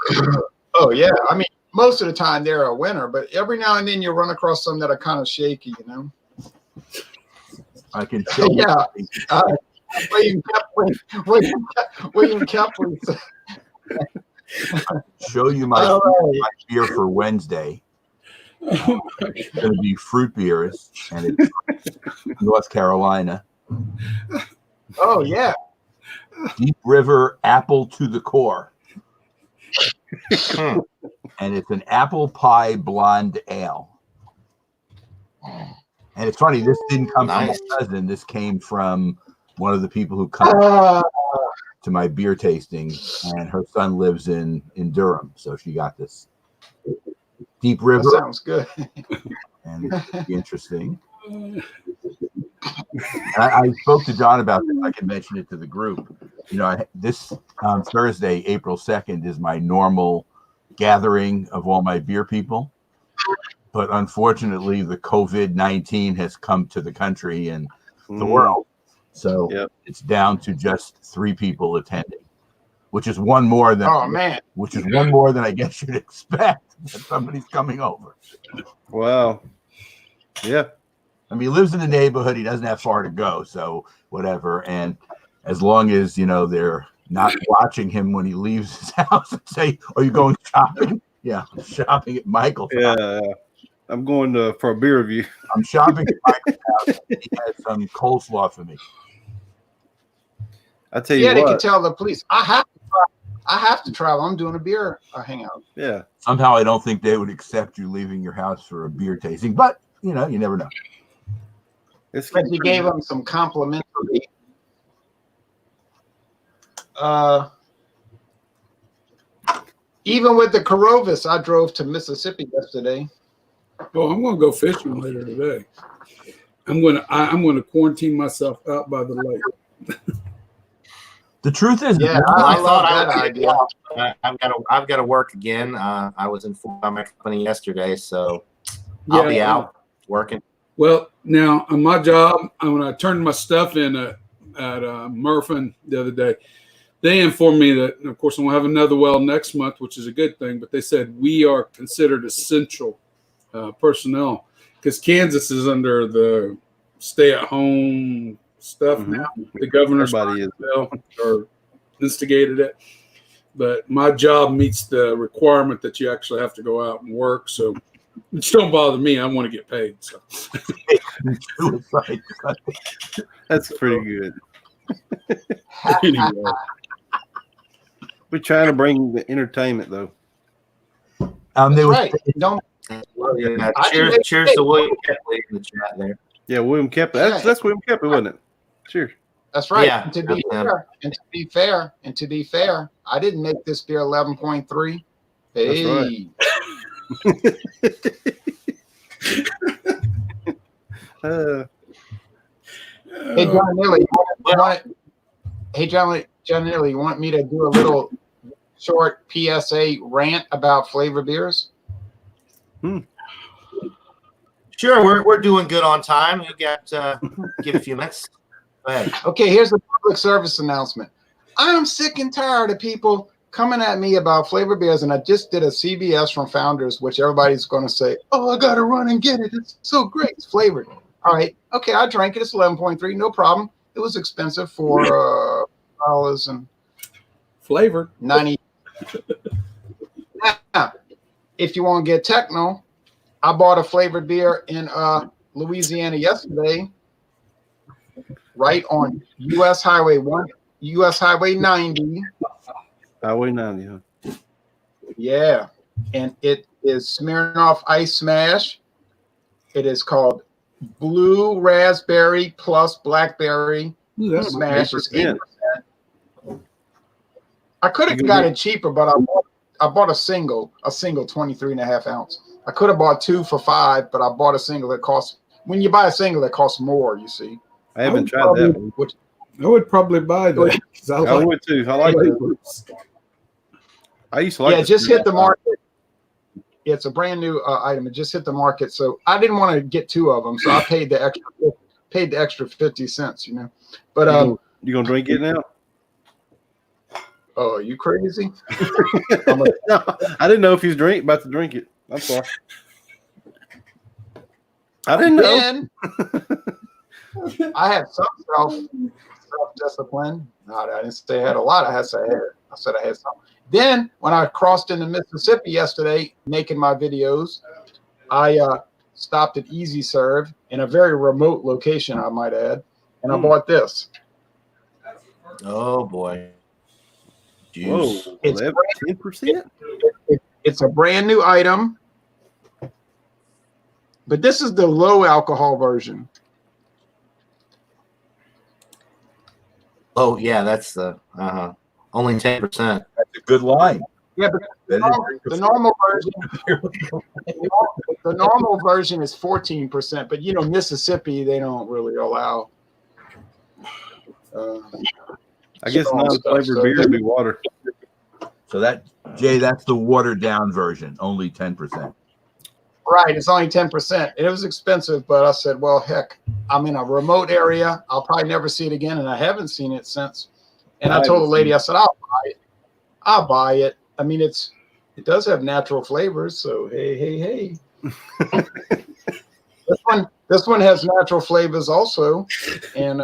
Speaker 5: Oh, yeah. I mean, most of the time they're a winner, but every now and then you run across some that are kind of shaky,
Speaker 2: I can show you.
Speaker 5: Yeah. William Kepler.
Speaker 2: Show you my beer for Wednesday. It's going to be fruit beers, and it's North Carolina.
Speaker 5: Oh, yeah.
Speaker 2: Deep River Apple to the Core. And it's an apple pie blonde ale. And it's funny, this didn't come from my cousin. This came from one of the people who come to my beer tasting, and her son lives in Durham, so she got this. Deep River.
Speaker 5: That sounds good.
Speaker 2: And it's interesting. I spoke to John about this. I can mention it to the group. This Thursday, April 2nd, is my normal gathering of all my beer people. But unfortunately, the COVID-19 has come to the country and the world. So it's down to just 3 people attending, which is one more than which is one more than I guess you'd expect that somebody's coming over.
Speaker 4: Wow. Yeah.
Speaker 2: I mean, he lives in the neighborhood. He doesn't have far to go, so whatever. And as long as, they're not watching him when he leaves his house and say, "Are you going shopping?" Yeah, I'm shopping at Michael's house.
Speaker 4: Yeah. I'm going for a beer review.
Speaker 2: I'm shopping at Michael's house. He has some coleslaw for me.
Speaker 4: I tell you what.
Speaker 5: They can tell the police. I have to travel. I'm doing a beer hangout.
Speaker 4: Yeah.
Speaker 2: Somehow I don't think they would accept you leaving your house for a beer tasting, but you never know.
Speaker 5: But you gave them some complimentary. Even with the Corovis, I drove to Mississippi yesterday.
Speaker 3: Oh, I'm going to go fishing later today. I'm going to quarantine myself out by the lake.
Speaker 2: The truth is,
Speaker 1: I thought that idea. I've got to work again. I was informed by my company yesterday, so I'll be out working.
Speaker 3: Well, now on my job, when I turned my stuff in at Murphin the other day, they informed me that, of course, I'm going to have another well next month, which is a good thing. But they said we are considered essential personnel because Kansas is under the stay-at-home stuff now. The governor's or instigated it. But my job meets the requirement that you actually have to go out and work. So it don't bother me. I want to get paid. So
Speaker 4: that's pretty good.
Speaker 3: Anyway.
Speaker 4: We're trying to bring the entertainment, though.
Speaker 5: That's right.
Speaker 1: Cheers to William Kepley in the chat there.
Speaker 4: Yeah, William Kepley. That's William Kepley, wasn't it? Cheers.
Speaker 5: That's right. Yeah. And to be fair, I didn't make this beer 11.3. Hey. Hey, John Neely. John Neely, you want me to do a little short PSA rant about flavor beers?
Speaker 1: Sure, we're doing good on time. You got give a few minutes. Go ahead.
Speaker 5: Okay, here's a public service announcement. I'm sick and tired of people coming at me about flavor beers, and I just did a CBS from Founders, which everybody's going to say, "Oh, I got to run and get it. It's so great. It's flavored." All right, okay, I drank it. It's 11.3, no problem. It was expensive for $4 and
Speaker 3: flavored
Speaker 5: 90. Now, if you want to get techno, I bought a flavored beer in Louisiana yesterday, right on US Highway 90.
Speaker 4: Highway 90, huh?
Speaker 5: Yeah, and it is Smirnoff Ice Smash. It is called Blue Raspberry plus Blackberry Smash. Is 8%. I could have got it cheaper, but I bought a single 23.5 ounce. I could have bought 2 for $5, but I bought a single that costs. When you buy a single, that costs more. You see.
Speaker 4: I haven't tried that one.
Speaker 3: I would probably buy that.
Speaker 4: I would too. I like it. I used to like.
Speaker 5: Yeah, just hit the market. Yeah, it's a brand new item. It just hit the market, so I didn't want to get 2 of them, so I paid the extra 50 cents. You know, but
Speaker 4: you gonna drink it now?
Speaker 5: Oh, are you crazy?
Speaker 4: No, I didn't know if he's about to drink it. I'm sorry. I didn't know.
Speaker 5: Then, I had some self-discipline. No, I didn't say I had a lot. I said I had some. Then when I crossed into Mississippi yesterday, making my videos, I stopped at Easy Serve in a very remote location, I might add, and I bought this.
Speaker 1: Oh boy.
Speaker 4: Juice. Whoa,
Speaker 5: it's
Speaker 4: 10%.
Speaker 5: It's a brand new item, but this is the low alcohol version.
Speaker 1: Oh yeah, that's the only 10%.
Speaker 2: That's a good line.
Speaker 5: Yeah, but the normal version is 14%. But you know, Mississippi, they don't really allow.
Speaker 4: I guess non-flavored beer would be water.
Speaker 2: So that's the watered down version, only 10%.
Speaker 5: Right, it's only 10%. It was expensive, but I said, well, heck, I'm in a remote area. I'll probably never see it again, and I haven't seen it since. And I told the lady, I said, I'll buy it. I'll buy it. I mean, it does have natural flavors, so hey. This one has natural flavors also, and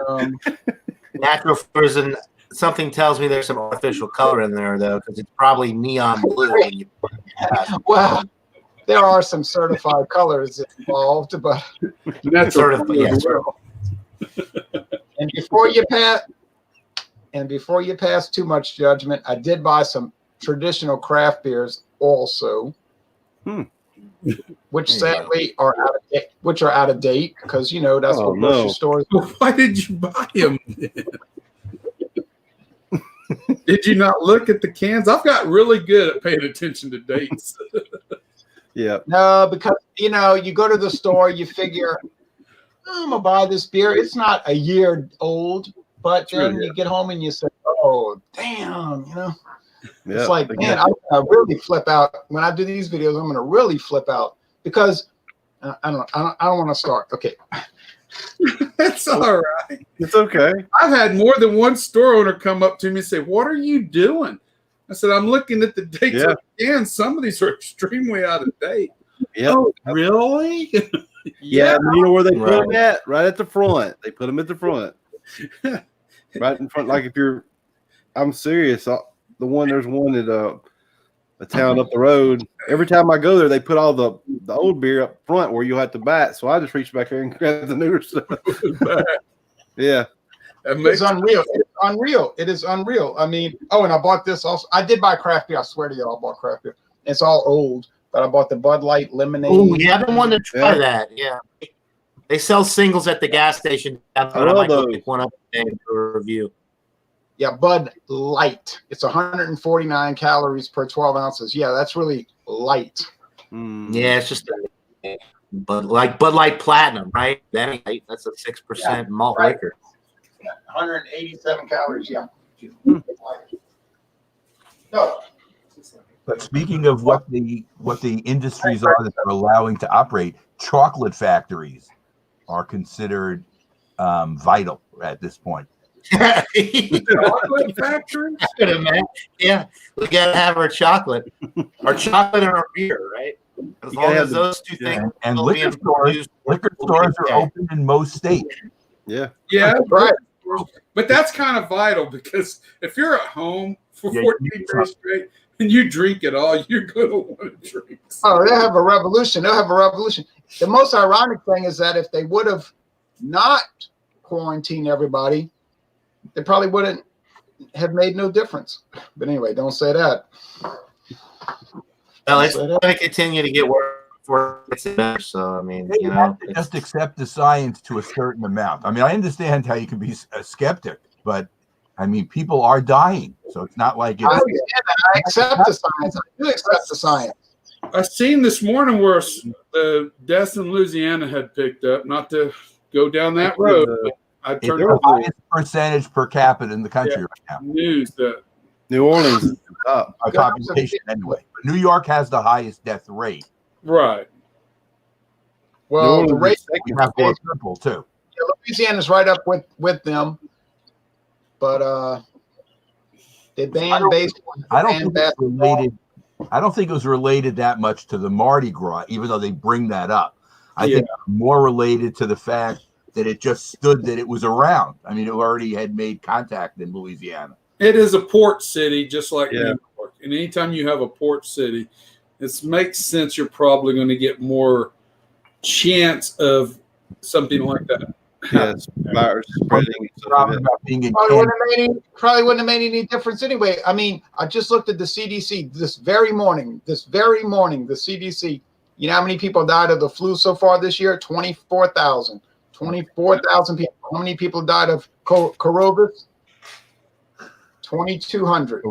Speaker 1: natural flavors, and something tells me there's some artificial color in there though, because it's probably neon blue.
Speaker 5: Well, there are some certified colors involved, but
Speaker 1: that's sort of yes.
Speaker 5: And before you pass too much judgment, I did buy some traditional craft beers also, which sadly are out of date because you know that's what grocery stores.
Speaker 3: Why did you buy them then? Did you not look at the cans? I've got really good at paying attention to dates.
Speaker 4: Yeah.
Speaker 5: No, because you know, you go to the store, you figure, I'm gonna buy this beer. It's not a year old, but then you get home and you say, oh, damn, you know. Yep. It's like, man, I'm gonna really flip out when I do these videos. I'm gonna really flip out because I don't want to start. Okay.
Speaker 3: That's all right.
Speaker 4: It's okay.
Speaker 3: I've had more than one store owner come up to me and say, what are you doing? I said, I'm looking at the dates on the cans. Some of these are extremely out of date.
Speaker 4: Yep.
Speaker 3: Oh, really?
Speaker 4: Yeah. You know where they put them at? Right at the front. They put them at the front. Right in front. Like if you're, I'm serious. There's one at a town up the road. Every time I go there, they put all the old beer up front where you have to buy it. So I just reach back there and grab the newer stuff. Yeah.
Speaker 5: It's unreal. It's unreal. It is unreal. I mean, and I bought this also. I did buy craft beer. I swear to you, I bought craft beer. It's all old, but I bought the Bud Light lemonade.
Speaker 1: Oh, yeah, I've been wanting to try that. Yeah. They sell singles at the gas station. I might go pick one up and for a review.
Speaker 5: Yeah, Bud Light. It's 149 calories per 12 ounces. Yeah, that's really light.
Speaker 1: Yeah, it's just Bud Light Platinum, right? That's a 6% malt liquor.
Speaker 5: 187 calories. Yeah.
Speaker 2: No. But speaking of what the industries are that are allowing to operate, chocolate factories are considered vital at this point.
Speaker 3: Chocolate factory?
Speaker 1: Yeah, we gotta have our chocolate and our beer, right? As long as those two things.
Speaker 2: And liquor stores are open in most states.
Speaker 3: Yeah,
Speaker 5: right.
Speaker 3: But that's kind of vital because if you're at home for 14 days straight and you drink it all, you're going to want to drink.
Speaker 5: Oh, they'll have a revolution. The most ironic thing is that if they would have not quarantined everybody, they probably wouldn't have made no difference. But anyway, don't say that.
Speaker 1: Well, it's going to continue to get worse before it gets better. So, I mean, you know,
Speaker 2: just accept the science to a certain amount. I mean, I understand how you can be a skeptic, but I mean, people are dying, so it's not like it's.
Speaker 5: I accept the science. I do accept the science.
Speaker 3: I seen this morning where the deaths in Louisiana had picked up. Not to go down that road, but I
Speaker 2: It's
Speaker 3: turned
Speaker 2: the highest percentage per capita in the country right now.
Speaker 3: news that
Speaker 4: New Orleans is up.
Speaker 2: By population anyway. But New York has the highest death rate.
Speaker 3: right.
Speaker 5: Well, the rate
Speaker 2: We have more people too.
Speaker 5: Louisiana's right up with them, but they banned baseball.
Speaker 2: I don't think it's related. I don't think it was related that much to the Mardi Gras, even though they bring that up. I think it's more related to the fact that it just stood that it was around. I mean, it already had made contact in Louisiana.
Speaker 3: It is a port city, just like New York. And anytime you have a port city, it makes sense you're probably going to get more chance of something like that.
Speaker 4: Yes, virus spreading.
Speaker 5: Probably wouldn't have made any difference anyway. I mean, I just looked at the CDC this very morning. The CDC. You know how many people died of the flu so far this year? 24,000. 24,000 people. How many people died of coronavirus? 2,200.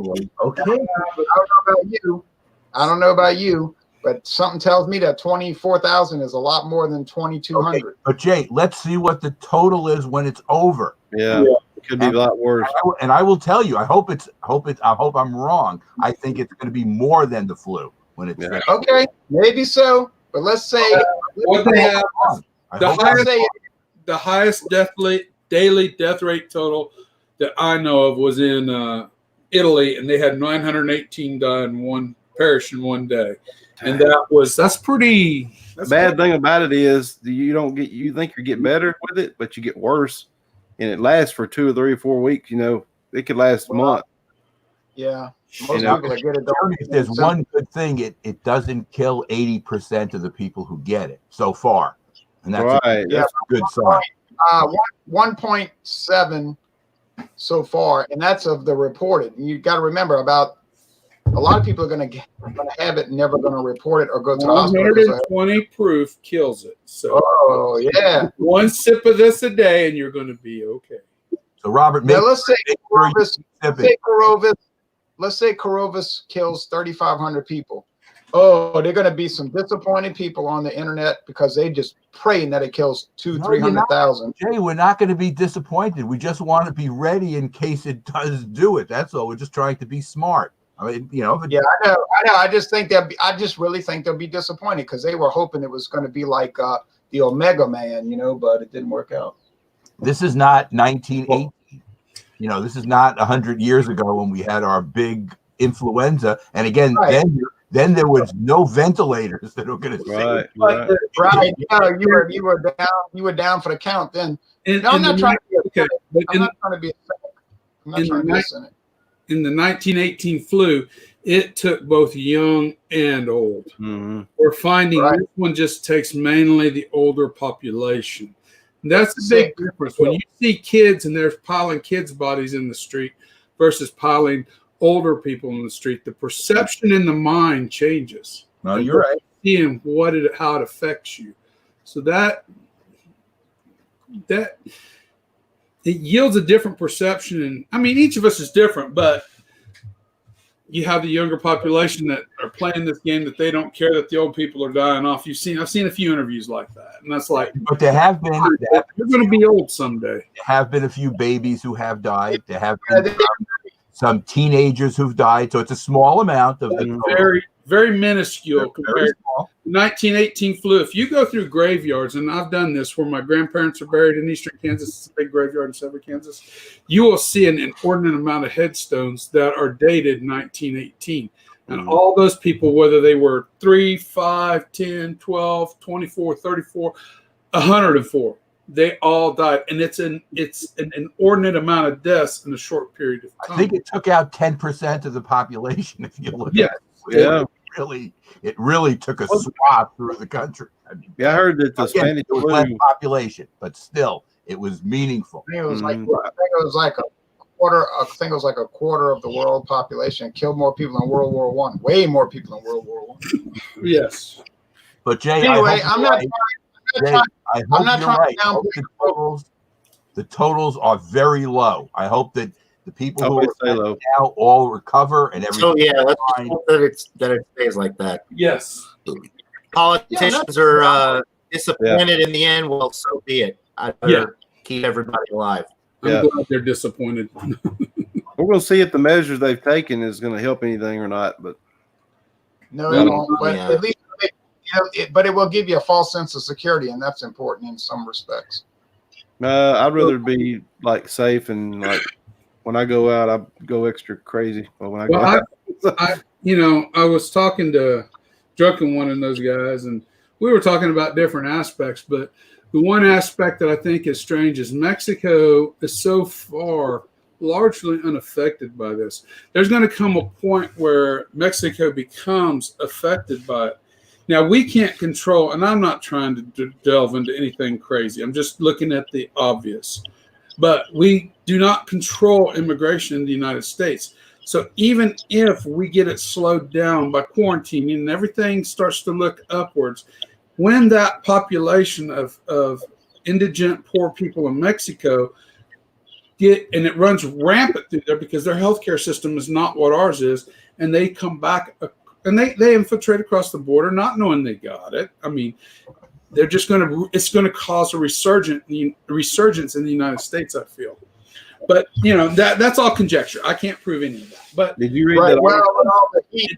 Speaker 2: Okay.
Speaker 5: I don't know about you, but something tells me that 24,000 is a lot more than 2,200.
Speaker 2: Okay. But Jay, let's see what the total is when it's over.
Speaker 4: Yeah, it could be a lot worse.
Speaker 2: And I will tell you, I hope I'm wrong. I think it's going to be more than the flu when it's
Speaker 5: okay, maybe so. But let's say
Speaker 3: what they have the highest daily death rate total that I know of was in Italy, and they had 918 die in one parish in one day, and that's pretty.
Speaker 4: The bad thing about it is you think you get better with it, but you get worse, and it lasts for 2 or 3 or 4 weeks. You know, it could last a month.
Speaker 5: Yeah, most people that get it.
Speaker 2: If there's one good thing, it doesn't kill 80% of the people who get it so far, and that's
Speaker 4: right.
Speaker 2: That's a good sign.
Speaker 5: 1.7 so far, and that's of the reported. And you got to remember about a lot of people are going to have it, and never going to report it or go to the hospital.
Speaker 3: 120 proof kills it. So, one sip of this a day, and you're going to be okay.
Speaker 2: So, Robert,
Speaker 5: let's say Corovis kills 3,500 people. Oh, they're going to be some disappointed people on the internet because they just praying that it kills 300,000.
Speaker 2: Jay, we're not going to be disappointed. We just want to be ready in case it does do it. That's all. We're just trying to be smart. I mean, I know.
Speaker 5: I just think I just really think they'll be disappointed because they were hoping it was going to be like the Omega Man, but it didn't work out.
Speaker 2: This is not 1918. This is not 100 years ago when we had our big influenza. And again, then there was no ventilators that were going to save.
Speaker 5: Right. You were down for the count then. I'm not trying to be a cynic.
Speaker 3: In the 1918 flu, it took both young and old.
Speaker 4: Mm-hmm.
Speaker 3: We're finding this one just takes mainly the older population. And that's the big difference. When you see kids and they're piling kids' bodies in the street versus piling older people in the street, the perception in the mind changes.
Speaker 2: No, you're right.
Speaker 3: Seeing how it affects you. So that it yields a different perception. And I mean, each of us is different, but you have the younger population that are playing this game that they don't care that the old people are dying off. I've seen a few interviews like that, and that's like,
Speaker 2: but there have been.
Speaker 3: You're going to be old someday.
Speaker 2: There have been a few babies who have died. There have been some teenagers who've died. So it's a small amount of the
Speaker 3: very, very minuscule compared to 1918 flu. If you go through graveyards, and I've done this where my grandparents are buried in eastern Kansas, it's a big graveyard in southern Kansas, you will see an inordinate amount of headstones that are dated 1918. And all those people, whether they were 3, 5, 10, 12, 24, 34, 104, they all died. And it's an inordinate amount of deaths in a short period of time.
Speaker 2: I think it took out 10% of the population if you look at it. It really took a swath through the country. I mean,
Speaker 4: I heard that the Spanish
Speaker 2: flu was less population, but still, it was meaningful.
Speaker 5: I think it was like a quarter. I think it was like a quarter of the world population. Killed more people in World War I. Way more people in World War I.
Speaker 3: Yes.
Speaker 2: But Jay,
Speaker 5: anyway, I'm not trying to
Speaker 2: the totals are very low. I hope that the people who
Speaker 4: stay
Speaker 2: are
Speaker 4: low.
Speaker 2: now all recover and everything.
Speaker 1: So yeah, let's just hope that it stays like that.
Speaker 3: Yes.
Speaker 1: Politicians are disappointed in the end. Well, so be it. I'd better keep everybody alive.
Speaker 3: I'm glad they're disappointed.
Speaker 4: We're going to see if the measures they've taken is going to help anything or not. But
Speaker 5: No, it won't. But at least, but it will give you a false sense of security, and that's important in some respects.
Speaker 4: I'd rather be like safe and like when I go out, I go extra crazy. But when I go out,
Speaker 3: I was talking to Drunken One and those guys, and we were talking about different aspects. But the one aspect that I think is strange is Mexico is so far largely unaffected by this. There's going to come a point where Mexico becomes affected by it. Now, we can't control, and I'm not trying to delve into anything crazy. I'm just looking at the obvious. But we do not control immigration in the United States. So even if we get it slowed down by quarantining and everything starts to look upwards, when that population of indigent poor people in Mexico and it runs rampant through there because their healthcare system is not what ours is, and they come back and they infiltrate across the border not knowing they got it. I mean, they're just it's going to cause a resurgence in the United States, I feel. But that's all conjecture. I can't prove any of that. But
Speaker 4: did you read that?
Speaker 5: Well,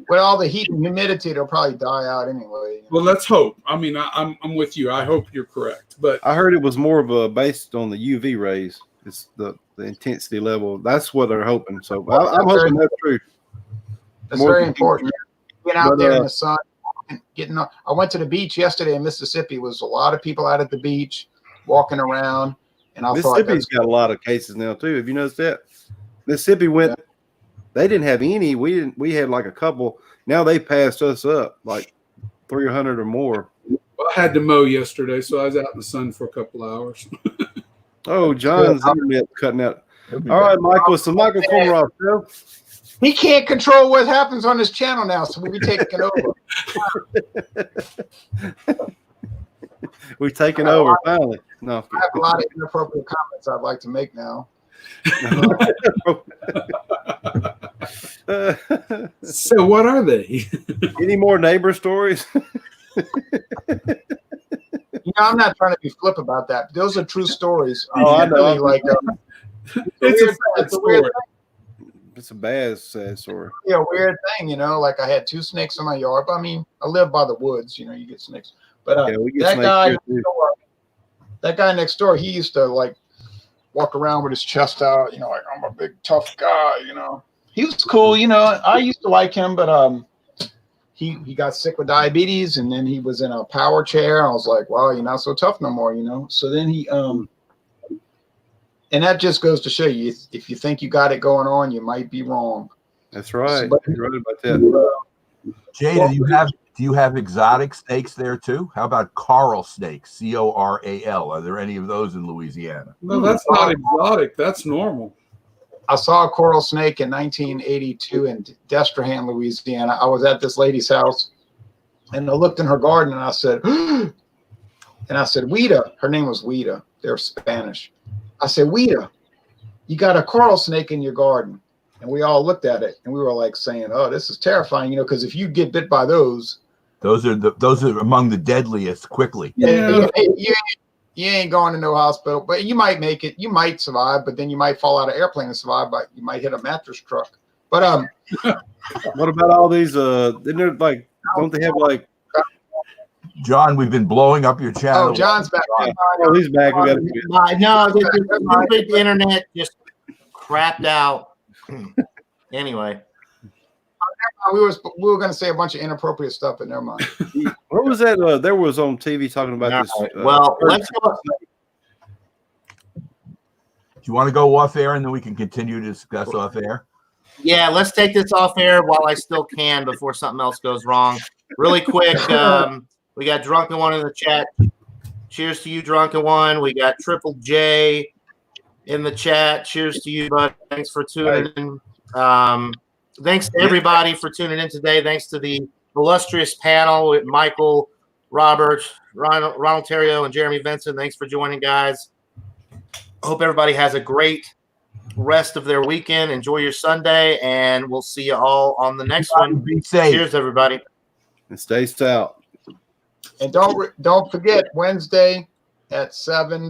Speaker 5: with all the heat and humidity, it'll probably die out anyway.
Speaker 3: Well, let's hope. I mean, I'm with you. I hope you're correct. But
Speaker 4: I heard it was more of a based on the UV rays. It's the intensity level. That's what they're hoping. So I'm hoping that's true.
Speaker 5: That's very important. Getting out there in the sun, I went to the beach yesterday in Mississippi. Was a lot of people out at the beach walking around. And
Speaker 4: Mississippi's got a lot of cases now too. Have you noticed that? Mississippi went. They didn't have any. We didn't. We had like a couple. Now they passed us up like 300 or more.
Speaker 3: Well, I had to mow yesterday, so I was out in the sun for a couple hours.
Speaker 4: Oh, John's internet cutting out. All right, Michael. It's the Michael Komarov show.
Speaker 5: He can't control what happens on his channel now, so we'll be taking over.
Speaker 4: We've taken over finally. No,
Speaker 5: I have a lot of inappropriate comments I'd like to make now.
Speaker 3: So what are they?
Speaker 4: Any more neighbor stories?
Speaker 5: I'm not trying to be flip about that. Those are true stories.
Speaker 4: I know.
Speaker 5: Really
Speaker 3: It's a weird thing.
Speaker 4: It's a bad, sad story.
Speaker 5: Yeah, weird thing, like I had 2 snakes in my yard. But I mean, I live by the woods, you get snakes. But that guy next door, he used to like walk around with his chest out, like I'm a big tough guy, He was cool, I used to like him, but he got sick with diabetes, and then he was in a power chair. I was like, wow, you're not so tough no more, So then he and that just goes to show you, if you think you got it going on, you might be wrong.
Speaker 4: That's right.
Speaker 5: So,
Speaker 4: you're right about that.
Speaker 2: Jay, do you have exotic snakes there too? How about coral snakes? Coral. Are there any of those in Louisiana?
Speaker 3: No, that's not exotic. That's normal.
Speaker 5: I saw a coral snake in 1982 in Destrehan, Louisiana. I was at this lady's house, and I looked in her garden, and I said, Wita. Her name was Wita. They're Spanish. I said, Wita, you got a coral snake in your garden. And we all looked at it, and we were like saying, oh, this is terrifying, because if you get bit by those are among the deadliest quickly.
Speaker 3: Yeah.
Speaker 5: You ain't going to no hospital, but you might make it. You might survive, but then you might fall out of airplane and survive, but you might hit a mattress truck. But
Speaker 4: what about all these? Don't they have like?
Speaker 2: John, we've been blowing up your channel.
Speaker 5: Oh, John's back.
Speaker 4: Oh, he's back. We got
Speaker 1: no, the internet just crapped out. Anyway.
Speaker 5: We were going to say a bunch of inappropriate stuff, but never mind.
Speaker 4: What was that? There was on TV talking about this.
Speaker 1: Let's go.
Speaker 2: Do you want to go off air, and then we can continue to discuss off air?
Speaker 1: Yeah, let's take this off air while I still can before something else goes wrong. Really quick, we got Drunken One in the chat. Cheers to you, Drunken One. We got Triple J in the chat. Cheers to you, bud. Thanks for tuning in. Thanks to everybody for tuning in today. Thanks to the illustrious panel with Michael, Robert, Ronald Terrio, and Jeremy Vincent. Thanks for joining, guys. Hope everybody has a great rest of their weekend. Enjoy your Sunday, and we'll see you all on the next one.
Speaker 2: Be safe.
Speaker 1: Cheers, everybody.
Speaker 4: And stay stout.
Speaker 5: And don't forget Wednesday at 7